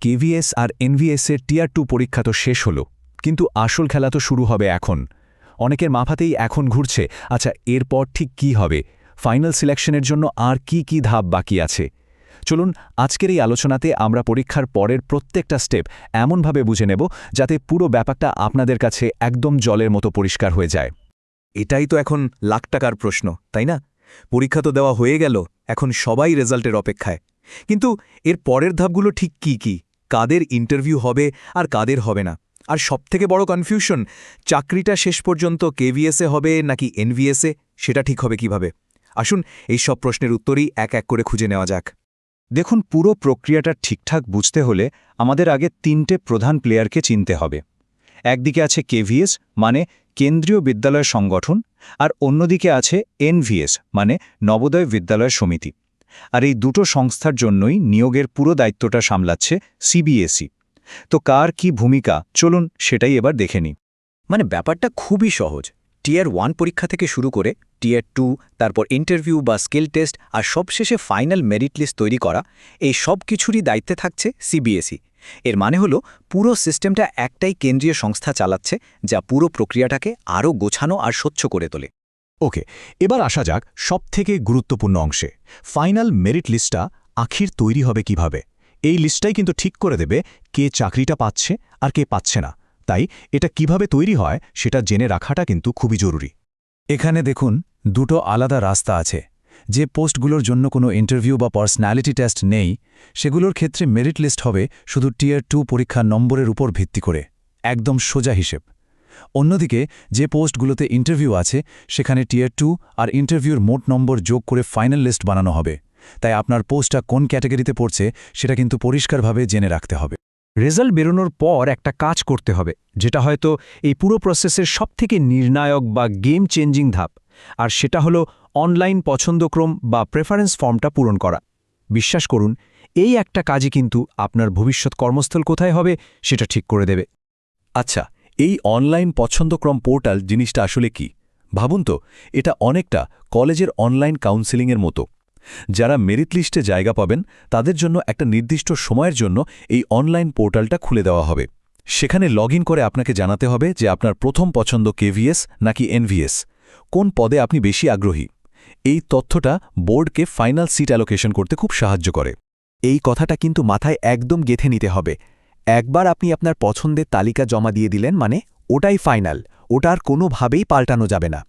KVS আর এনভিএসের টিয়ার 2 পরীক্ষা তো শেষ হলো, কিন্তু আসল খেলা তো শুরু হবে এখন। অনেকের মাথাতেই এখন ঘুরছে, আচ্ছা এরপর ঠিক কি হবে, ফাইনাল সিলেকশনের জন্য আর কি ধাপ বাকি আছে। চলুন আজকের এই আলোচনাতে আমরা পরীক্ষার পরের প্রত্যেকটা স্টেপ এমনভাবে বুঝে নেব যাতে পুরো ব্যাপারটা আপনাদের কাছে একদম জলের মতো পরিষ্কার হয়ে যায়। এটাই তো এখন লাখ টাকার প্রশ্ন, তাই না? পরীক্ষা তো দেওয়া হয়ে গেল, এখন সবাই রেজাল্টের অপেক্ষায়। কিন্তু এর পরের ধাপগুলো ঠিক কি কাদের ইন্টারভিউ হবে আর কাদের হবে না? আর সবথেকে বড় কনফিউশন, চাকরিটা শেষ পর্যন্ত কেভিএসে হবে নাকি এনভিএসে, সেটা ঠিক হবে কিভাবে? আসুন এই সব প্রশ্নের উত্তরই এক এক করে খুঁজে নেওয়া যাক। দেখুন, পুরো প্রক্রিয়াটা ঠিকঠাক বুঝতে হলে আমাদের আগে 3টে প্রধান প্লেয়ারকে চিনতে হবে। একদিকে আছে কেভিএস মানে কেন্দ্রীয় বিদ্যালয় সংগঠন, আর অন্যদিকে আছে এনভিএস মানে নবোদয় বিদ্যালয় সমিতি। আর এই দুটো সংস্থার জন্যই নিয়োগের পুরো দায়িত্বটা সামলাচ্ছে সিবিএসই। তো কার কি ভূমিকা, চলুন সেটাই এবার দেখে নিই। মানে ব্যাপারটা খুবই সহজ। টিয়ার 1 পরীক্ষা থেকে শুরু করে টিয়ার 2, তারপর ইন্টারভিউ বা স্কিল টেস্ট, আর সবশেষে ফাইনাল মেরিট লিস্ট তৈরি করা, এই সব কিছুরই দায়িত্বে থাকছে সিবিএসই। এর মানে হলো পুরো সিস্টেমটা একটাই কেন্দ্রীয় সংস্থা চালাচ্ছে, যা পুরো প্রক্রিয়াটাকে আরও গোছানো আর স্বচ্ছ করে তোলে। ওকে, এবার আসা যাক সবথেকে গুরুত্বপূর্ণ অংশে। ফাইনাল মেরিট লিস্টটা আখির তৈরি হবে কিভাবে? এই লিস্টটাই কিন্তু ঠিক করে দেবে কে চাকরিটা পাচ্ছে আর কে পাচ্ছে না। তাই এটা কিভাবে তৈরি হয় সেটা জেনে রাখাটা কিন্তু খুবই জরুরি। এখানে দেখুন, দুটো আলাদা রাস্তা আছে। যে পোস্টগুলোর জন্য কোনো ইন্টারভিউ বা পার্সোনালিটি টেস্ট নেই, সেগুলোর ক্ষেত্রে মেরিট লিস্ট হবে শুধু টিয়ার 2 পরীক্ষার নম্বরের উপর ভিত্তি করে, একদম সোজা হিসেব। অন্যদিকে যে পোস্টগুলোতে ইন্টারভিউ আছে, সেখানে টিয়ার 2 আর ইন্টারভিউর মোট নম্বর যোগ করে ফাইনাল লিস্ট বানানো হবে। তাই আপনার পোস্টটা কোন ক্যাটাগরিতে পড়ছে সেটা কিন্তু পরিষ্কারভাবে জেনে রাখতে হবে। রেজাল্ট বেরোনোর পর একটা কাজ করতে হবে, যেটা হয়তো এই পুরো প্রসেসের সবথেকে নির্ণায়ক বা গেম চেঞ্জিং ধাপ, আর সেটা হলো অনলাইন পছন্দক্রম বা প্রেফারেন্স ফর্মটা পূরণ করা। বিশ্বাস করুন, এই একটা কাজই কিন্তু আপনার ভবিষ্যৎ কর্মস্থল কোথায় হবে সেটা ঠিক করে দেবে। আচ্ছা, এই অনলাইন পছন্দক্রম পোর্টাল জিনিসটা আসলে কি? ভাবুন তো, এটা অনেকটা কলেজের অনলাইন কাউন্সেলিংয়ের মতো। যারা মেরিট লিস্টে জায়গা পাবেন তাদের জন্য একটা নির্দিষ্ট সময়ের জন্য এই অনলাইন পোর্টালটা খুলে দেওয়া হবে। সেখানে লগইন করে আপনাকে জানাতে হবে যে আপনার প্রথম পছন্দ কেভিএস নাকি এনভিএস, কোন পদে আপনি বেশি আগ্রহী। এই তথ্যটা বোর্ডকে ফাইনাল সিট অ্যালোকেশন করতে খুব সাহায্য করে। এই কথাটা কিন্তু মাথায় একদম গেঁথে নিতে হবে। একবার আপনি আপনার পছন্দের তালিকা জমা দিয়ে দিলেন মানে ওটাই ফাইনাল, ওটা আর কোনোভাবেই পাল্টানো যাবে না।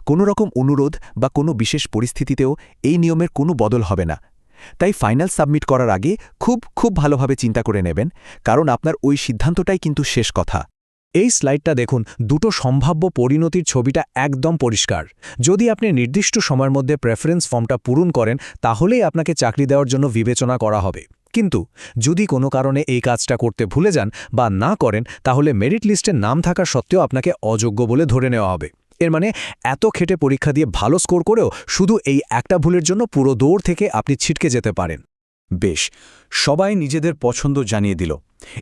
কোনো রকম অনুরোধ বা কোনো বিশেষ পরিস্থিতিতেও এই নিয়মের কোনো বদল হবে না। তাই ফাইনাল সাবমিট করার আগে খুব ভালোভাবে চিন্তা করে নেবেন, কারণ আপনার ওই সিদ্ধান্তটাই কিন্তু শেষ কথা। এই স্লাইডটা দেখুন, দুটো সম্ভাব্য পরিণতির ছবিটা একদম পরিষ্কার। যদি আপনি নির্দিষ্ট সময়ের মধ্যে প্রেফারেন্স ফর্মটা পূরণ করেন, তাহলেই আপনাকে চাকরি দেওয়ার জন্য বিবেচনা করা হবে। কিন্তু যদি কোনো কারণে এই কাজটা করতে ভুলে যান বা না করেন, তাহলে মেরিট লিস্টে নাম থাকা সত্ত্বেও আপনাকে অযোগ্য বলে ধরে নেওয়া হবে। এর মানে এত খেটে পরীক্ষা দিয়ে ভালো স্কোর করেও শুধু এই একটা ভুলের জন্য পুরো দৌড় থেকে আপনি ছিটকে যেতে পারেন। বেশ, সবাই নিজেদের পছন্দ জানিয়ে দিল।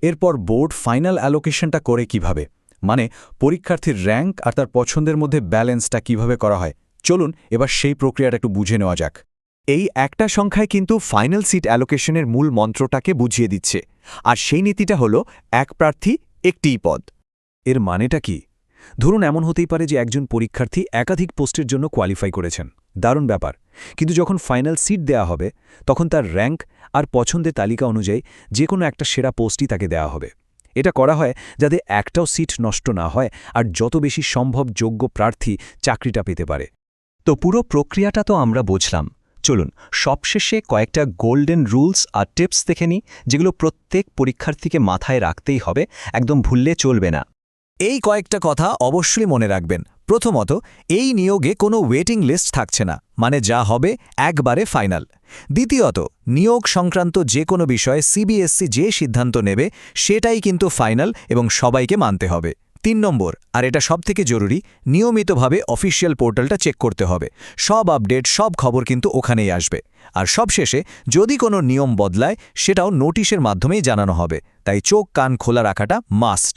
এরপর বোর্ড ফাইনাল অ্যালোকেশনটা করে কিভাবে, মানে পরীক্ষার্থীর র্যাঙ্ক আর তার পছন্দের মধ্যে ব্যালেন্সটা কিভাবে করা হয়, চলুন এবার সেই প্রক্রিয়াটা একটু বুঝে নেওয়া যাক। এই একটা সংখ্যায় কিন্তু ফাইনাল সিট অ্যালোকেশনের মূল মন্ত্রটাকে বুঝিয়ে দিচ্ছে। আর সেই নীতিটা হলো এক প্রার্থী একটিই পদ। এর মানেটা কি? ধরুন এমন হতেই পারে যে একজন পরীক্ষার্থী একাধিক পোস্টের জন্য কোয়ালিফাই করেছেন, দারুণ ব্যাপার। কিন্তু যখন ফাইনাল সিট দেয়া হবে, তখন তার র্যাঙ্ক আর পছন্দের তালিকা অনুযায়ী যে কোনো একটা সেরা পোস্টই তাকে দেওয়া হবে। এটা করা হয় যাতে একটাও সিট নষ্ট না হয় আর যত বেশি সম্ভব যোগ্য প্রার্থী চাকরিটা পেতে পারে। তো পুরো প্রক্রিয়াটা তো আমরা বুঝলাম। চলুন সবশেষে কয়েকটা গোল্ডেন রুলস আর টিপস দেখে নিই, যেগুলো প্রত্যেক পরীক্ষার্থীকে মাথায় রাখতেই হবে, একদম ভুললে চলবে না। এই কয়েকটা কথা অবশ্যই মনে রাখবেন। প্রথমত, এই নিয়োগে কোনো ওয়েটিং লিস্ট থাকছে না, মানে যা হবে একবারে ফাইনাল। দ্বিতীয়ত, নিয়োগ সংক্রান্ত যে কোনো বিষয়ে সিবিএসই যে সিদ্ধান্ত নেবে সেটাই কিন্তু ফাইনাল এবং সবাইকে মানতে হবে। 3 নম্বর, আর এটা সবথেকে জরুরি, নিয়মিতভাবে অফিসিয়াল পোর্টালটা চেক করতে হবে। সব আপডেট, সব খবর কিন্তু ওখানেই আসবে। আর সবশেষে, যদি কোনো নিয়ম বদলায় সেটাও নোটিশের মাধ্যমেই জানানো হবে। তাই চোখ কান খোলা রাখাটা মাস্ট।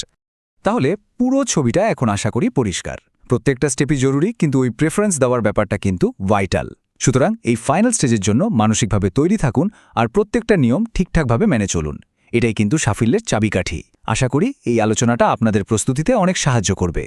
তাহলে পুরো ছবিটা এখন আশা করি পরিষ্কার। প্রত্যেকটা স্টেপই জরুরি, কিন্তু ওই প্রেফারেন্স দেওয়ার ব্যাপারটা কিন্তু ভাইটাল। সুতরাং এই ফাইনাল স্টেজের জন্য মানসিকভাবে তৈরি থাকুন আর প্রত্যেকটা নিয়ম ঠিকঠাকভাবে মেনে চলুন। এটাই কিন্তু সাফল্যের চাবিকাঠি। আশা করি এই আলোচনাটা আপনাদের প্রস্তুতিতে অনেক সাহায্য করবে।